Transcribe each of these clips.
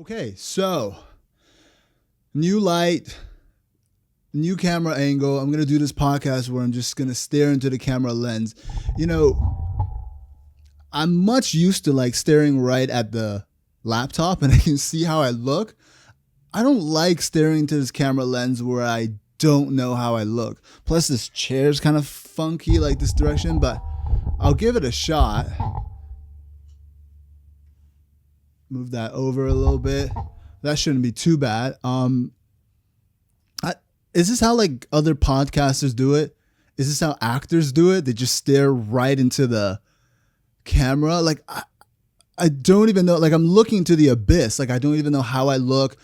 Okay, so new light, new camera angle. I'm going to do this podcast where I'm just going to stare into the camera lens. You know, I'm much used to like staring right at the laptop and I can see how I look. I don't like staring into this camera lens where I don't know how I look. Plus this chair's kind of funky like this direction, but I'll give it a shot. Move that over a little bit. That shouldn't be too bad. Is this how like other podcasters do it? Is this how actors do it? They just stare right into the camera. Like I don't even know. Like I'm looking to the abyss. Like I don't even know how I look.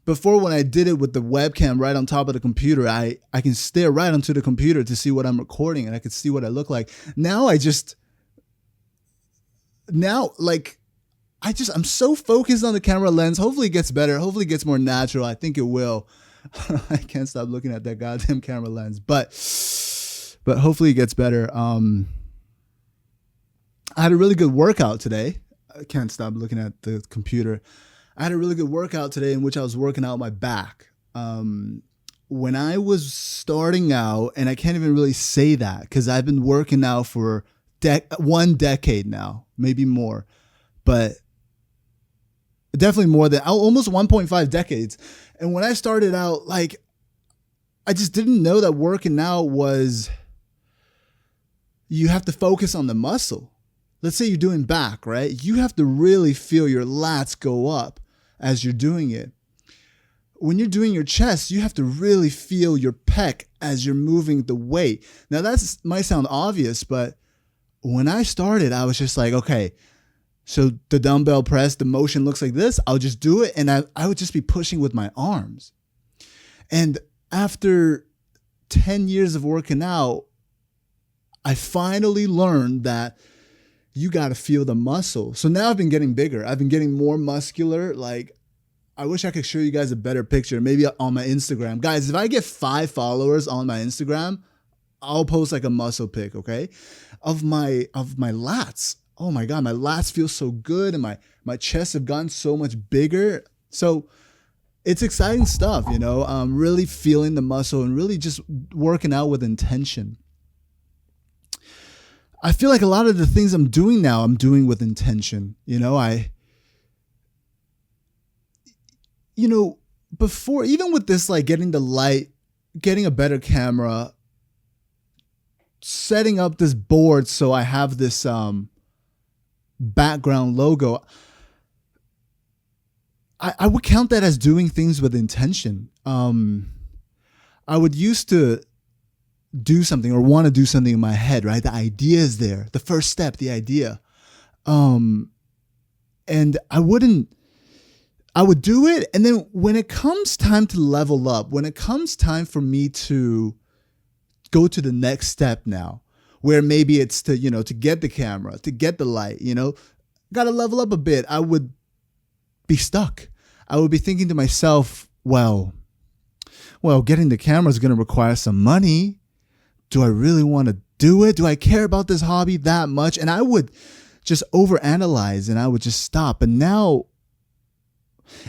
Before, when I did it with the webcam right on top of the computer, I can stare right onto the computer to see what I'm recording and I could see what I look like. Now I'm so focused on the camera lens. Hopefully it gets better. Hopefully it gets more natural. I think it will. I can't stop looking at that goddamn camera lens, but hopefully it gets better. I had a really good workout today. I can't stop looking at the computer. I had a really good workout today in which I was working out my back. When I was starting out, and I can't even really say that because I've been working out for 1 decade now, maybe more, but definitely more than almost 1.5 decades. And when I started out, like, I just didn't know that working out was, you have to focus on the muscle. Let's say you're doing back, right? You have to really feel your lats go up as you're doing it. When you're doing your chest, you have to really feel your pec as you're moving the weight. Now that might sound obvious, but when I started, I was just like, okay, so the dumbbell press, the motion looks like this. I'll just do it. And I would just be pushing with my arms. And after 10 years of working out, I finally learned that you got to feel the muscle. So now I've been getting bigger. I've been getting more muscular. Like, I wish I could show you guys a better picture, maybe on my Instagram. Guys, if I get 5 followers on my Instagram, I'll post like a muscle pic, okay? Of my lats. Oh my God, my lats feel so good and my chest have gotten so much bigger. So it's exciting stuff, you know? I'm really feeling the muscle and really just working out with intention. I feel like a lot of the things I'm doing now, I'm doing with intention. You know, before, even with this, like getting the light, getting a better camera, setting up this board so I have this background logo, I would count that as doing things with intention. I would used to do something or want to do something in my head, right? The idea is there. The first step, the idea. And I would do it. And then when it comes time to level up, when it comes time for me to go to the next step now, where maybe it's to get the camera, to get the light, got to level up a bit, I would be stuck. I would be thinking to myself, well, getting the camera is going to require some money. Do I really want to do it? Do I care about this hobby that much? And I would just overanalyze and I would just stop. And now,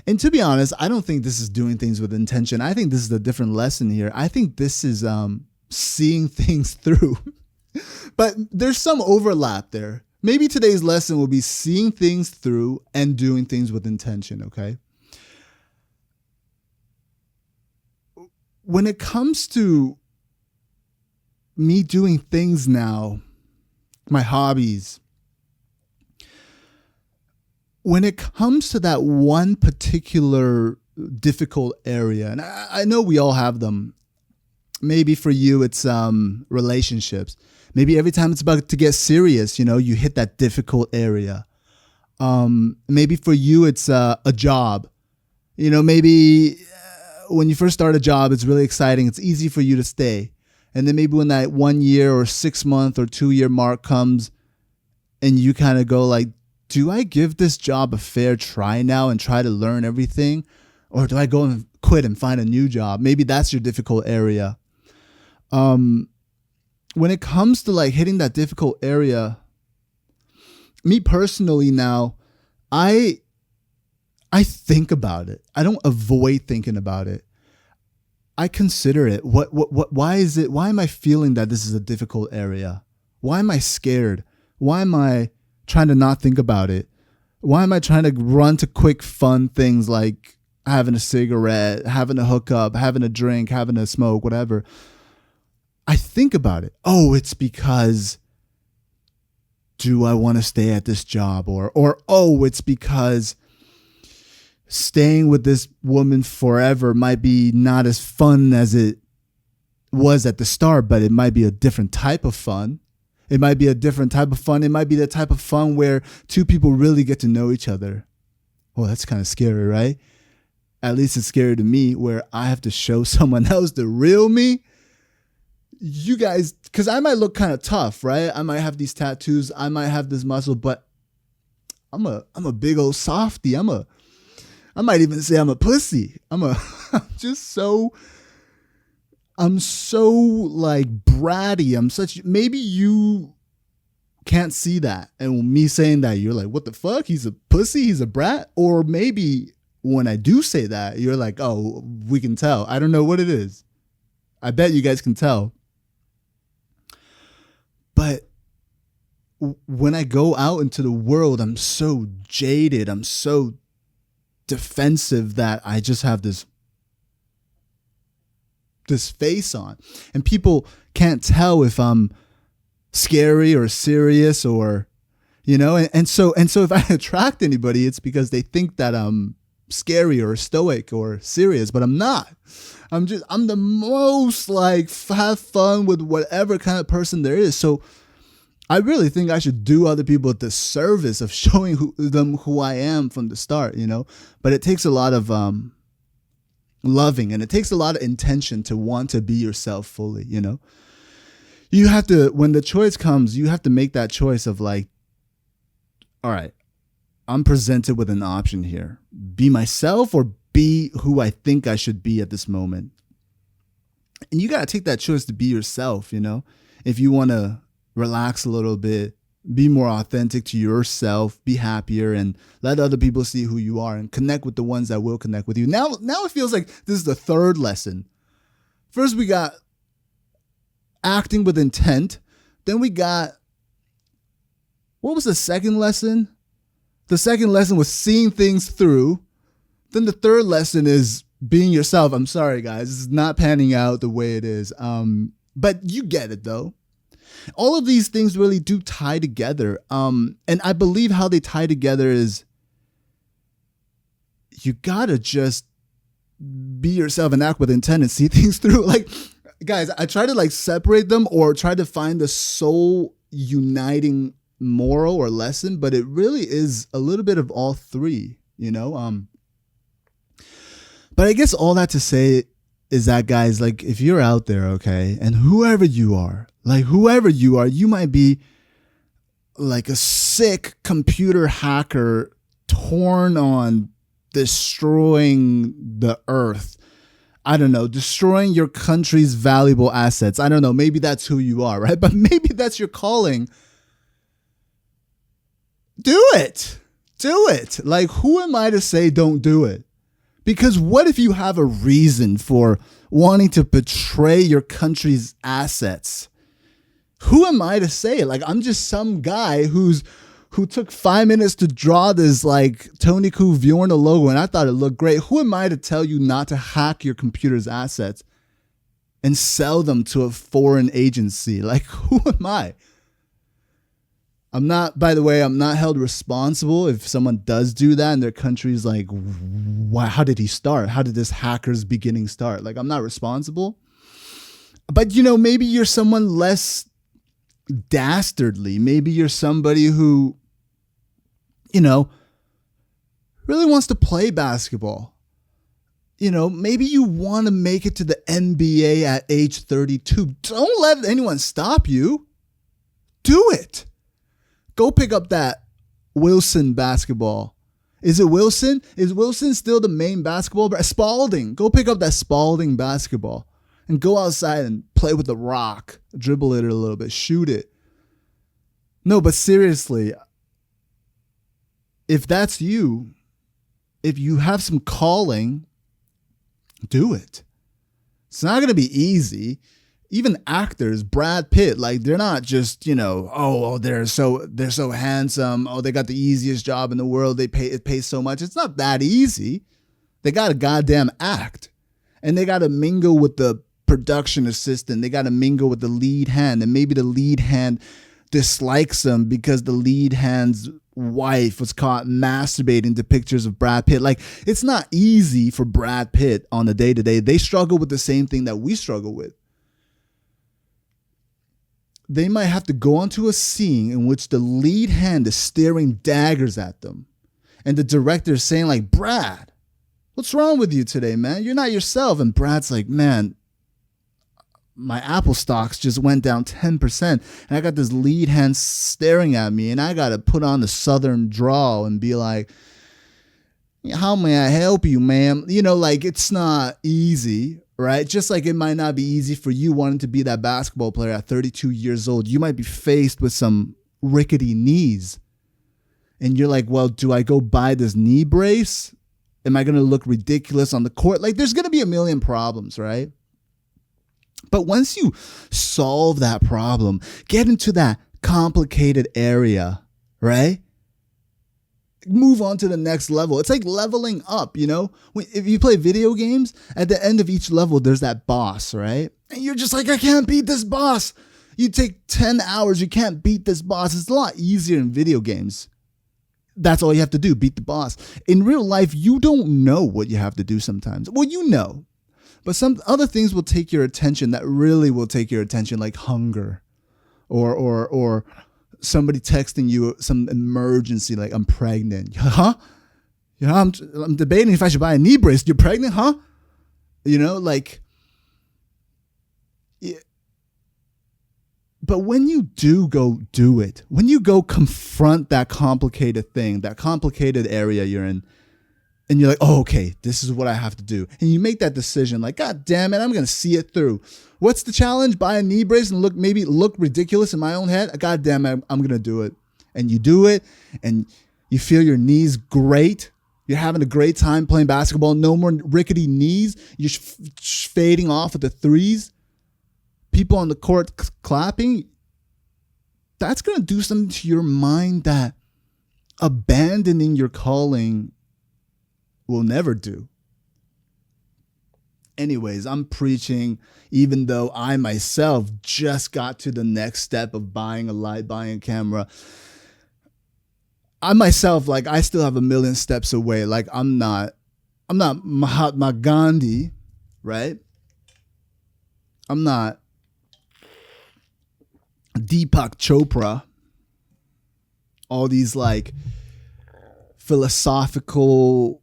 and to be honest, I don't think this is doing things with intention. I think this is a different lesson here. I think this is seeing things through. But there's some overlap there. Maybe today's lesson will be seeing things through and doing things with intention, okay? When it comes to me doing things now, my hobbies, when it comes to that one particular difficult area, and I know we all have them. Maybe for you, it's relationships. Maybe every time it's about to get serious, you hit that difficult area. Maybe for you, it's a job. Maybe when you first start a job, it's really exciting. It's easy for you to stay. And then maybe when that 1 year or 6 month or 2 year mark comes and you kind of go like, do I give this job a fair try now and try to learn everything? Or do I go and quit and find a new job? Maybe that's your difficult area. When it comes to like hitting that difficult area, me personally now, I I think about it. I don't avoid thinking about it. I consider it. Why is it? Why am I feeling that this is a difficult area? Why am I scared? Why am I trying to not think about it? Why am I trying to run to quick, fun things like having a cigarette, having a hookup, having a drink, having a smoke, whatever? I think about it. Oh, it's because do I want to stay at this job? Or oh, it's because staying with this woman forever might be not as fun as it was at the start, but it might be a different type of fun. It might be a different type of fun. It might be the type of fun where two people really get to know each other. Well, that's kind of scary, right? At least it's scary to me, where I have to show someone else the real me. You guys, because I might look kind of tough, right? I might have these tattoos. I might have this muscle, but I'm a big old softy. I might even say I'm a pussy. I'm so like bratty. Maybe you can't see that. And me saying that, you're like, what the fuck? He's a pussy? He's a brat? Or maybe when I do say that, you're like, oh, we can tell. I don't know what it is. I bet you guys can tell. But when I go out into the world, I'm so jaded. I'm so defensive that I just have this face on, and people can't tell if I'm scary or serious, or and so if I attract anybody, it's because they think that I'm scary or stoic or serious, but I'm not. I'm the most like have fun with whatever kind of person there is. So I really think I should do other people the service of showing them who I am from the start, but it takes a lot of loving, and it takes a lot of intention to want to be yourself fully. You have to, when the choice comes, you have to make that choice of like, all right, I'm presented with an option here. Be myself or be who I think I should be at this moment. And you got to take that choice to be yourself, if you want to relax a little bit, be more authentic to yourself, be happier, and let other people see who you are and connect with the ones that will connect with you. Now it feels like this is the third lesson. First, we got acting with intent. Then we got, what was the second lesson? The second lesson was seeing things through. Then the third lesson is being yourself. I'm sorry, guys. This is not panning out the way it is. But you get it, though. All of these things really do tie together. And I believe how they tie together is you got to just be yourself and act with intent and see things through. Like, guys, I try to like separate them or try to find the soul uniting moral or lesson, but it really is a little bit of all three, But I guess all that to say is that, guys, like, if you're out there, okay, and whoever you are, you might be like a sick computer hacker torn on destroying the earth. I don't know, destroying your country's valuable assets. I don't know, maybe that's who you are, right? But maybe that's your calling. Do it. Like, who am I to say don't do it? Because what if you have a reason for wanting to betray your country's assets? Who am I to say? Like, I'm just some guy who took 5 minutes to draw this like Tony Ku Bjorn logo, and I thought it looked great. Who am I to tell you not to hack your computer's assets and sell them to a foreign agency? Like, who am I? I'm not, by the way, I'm not held responsible if someone does do that and their country's like, why, how did he start? How did this hacker's beginning start? Like, I'm not responsible. But, maybe you're someone less dastardly. Maybe you're somebody who, really wants to play basketball. Maybe you want to make it to the NBA at age 32. Don't let anyone stop you. Do it. Go pick up that Wilson basketball. Is it Wilson? Is Wilson still the main basketball? Spalding. Go pick up that Spalding basketball and go outside and play with the rock. Dribble it a little bit. Shoot it. No, but seriously, if that's you, if you have some calling, do it. It's not going to be easy. Even actors, Brad Pitt, like they're not just, they're so handsome. Oh, they got the easiest job in the world. It pays so much. It's not that easy. They got to goddamn act. And they got to mingle with the production assistant. They got to mingle with the lead hand. And maybe the lead hand dislikes them because the lead hand's wife was caught masturbating to pictures of Brad Pitt. Like, it's not easy for Brad Pitt on the day-to-day. They struggle with the same thing that we struggle with. They might have to go onto a scene in which the lead hand is staring daggers at them. And the director is saying like, Brad, what's wrong with you today, man? You're not yourself. And Brad's like, man, my Apple stocks just went down 10%. And I got this lead hand staring at me. And I got to put on the southern drawl and be like, how may I help you, ma'am? Like, it's not easy, right? Just like it might not be easy for you wanting to be that basketball player at 32 years old. You might be faced with some rickety knees. And you're like, well, do I go buy this knee brace? Am I going to look ridiculous on the court? Like, there's going to be a million problems, right? But once you solve that problem, get into that complicated area, right? Move on to the next level. It's like leveling up, If you play video games, at the end of each level, there's that boss, right? And you're just like, I can't beat this boss. You take 10 hours, you can't beat this boss. It's a lot easier in video games. That's all you have to do, beat the boss. In real life, you don't know what you have to do sometimes. Well, you know. But some other things will take your attention that really will take your attention, like hunger or somebody texting you some emergency, like I'm pregnant. Huh? I'm debating if I should buy a knee brace. You're pregnant, huh? Like, yeah. But when you do go do it, when you go confront that complicated thing, that complicated area you're in, and you're like, oh, okay, this is what I have to do. And you make that decision like, God damn it, I'm going to see it through. What's the challenge? Buy a knee brace and look ridiculous in my own head. God damn it, I'm going to do it. And you do it and you feel your knees great. You're having a great time playing basketball. No more rickety knees. You're fading off at the threes. People on the court clapping. That's going to do something to your mind that abandoning your calling will never do. Anyways, I'm preaching, even though I myself just got to the next step of buying a light, buying a camera. I myself, like, I still have a million steps away. Like, I'm not Mahatma Gandhi, right? I'm not Deepak Chopra. All these like philosophically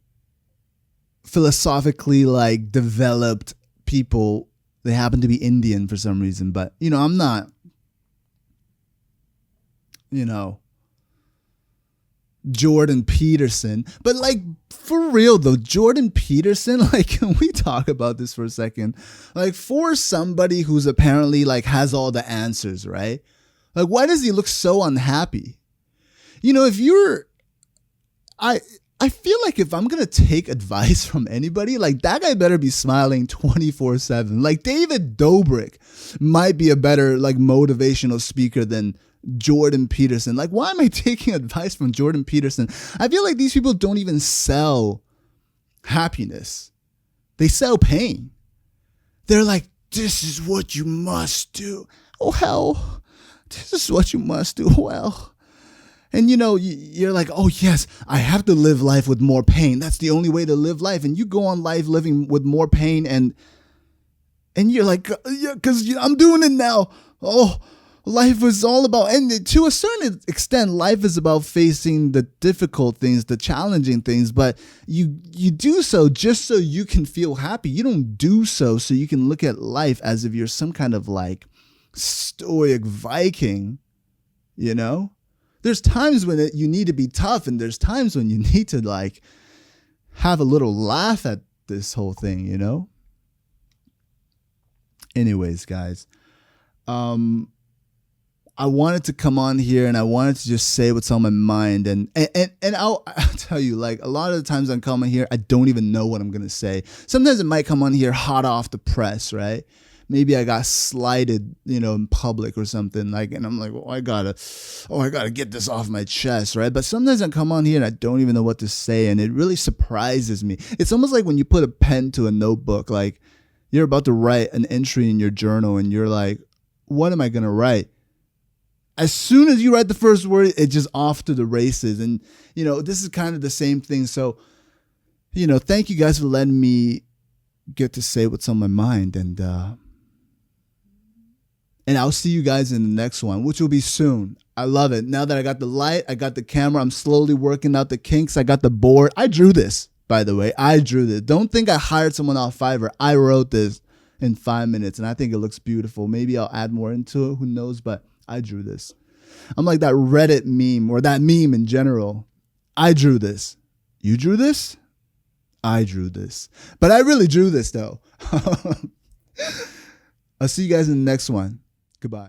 like developed people. They happen to be Indian for some reason, but I'm not, Jordan Peterson. But like, for real though, Jordan Peterson, like, can we talk about this for a second? Like, for somebody who's apparently like has all the answers, right? Like, why does he look so unhappy? If you're, I feel like if I'm going to take advice from anybody, like, that guy better be smiling 24/7. Like, David Dobrik might be a better like motivational speaker than Jordan Peterson. Like, why am I taking advice from Jordan Peterson? I feel like these people don't even sell happiness. They sell pain. They're like, this is what you must do. Oh, hell. This is what you must do. Well. And you're like, oh yes, I have to live life with more pain. That's the only way to live life. And you go on life living with more pain, and you're like, yeah, because I'm doing it now. Oh, life is all about, and to a certain extent, life is about facing the difficult things, the challenging things. But you do so just so you can feel happy. You don't do so you can look at life as if you're some kind of like stoic Viking, There's times when you need to be tough, and there's times when you need to like have a little laugh at this whole thing, Anyways, guys, I wanted to come on here and I wanted to just say what's on my mind. And I'll tell you, like, a lot of the times I'm coming here, I don't even know what I'm going to say. Sometimes it might come on here hot off the press, right? Maybe I got slighted, in public or something, like, and I'm like, I gotta get this off my chest, right? But sometimes I come on here and I don't even know what to say, and it really surprises me. It's almost like when you put a pen to a notebook, like you're about to write an entry in your journal, and you're like, what am I gonna write? As soon as you write the first word, it's just off to the races. And, this is kind of the same thing. So, thank you guys for letting me get to say what's on my mind. And I'll see you guys in the next one, which will be soon. I love it. Now that I got the light, I got the camera, I'm slowly working out the kinks. I got the board. I drew this, by the way. I drew this. Don't think I hired someone off Fiverr. I wrote this in 5 minutes, and I think it looks beautiful. Maybe I'll add more into it. Who knows? But I drew this. I'm like that Reddit meme, or that meme in general. I drew this. You drew this? I drew this. But I really drew this, though. I'll see you guys in the next one. Goodbye.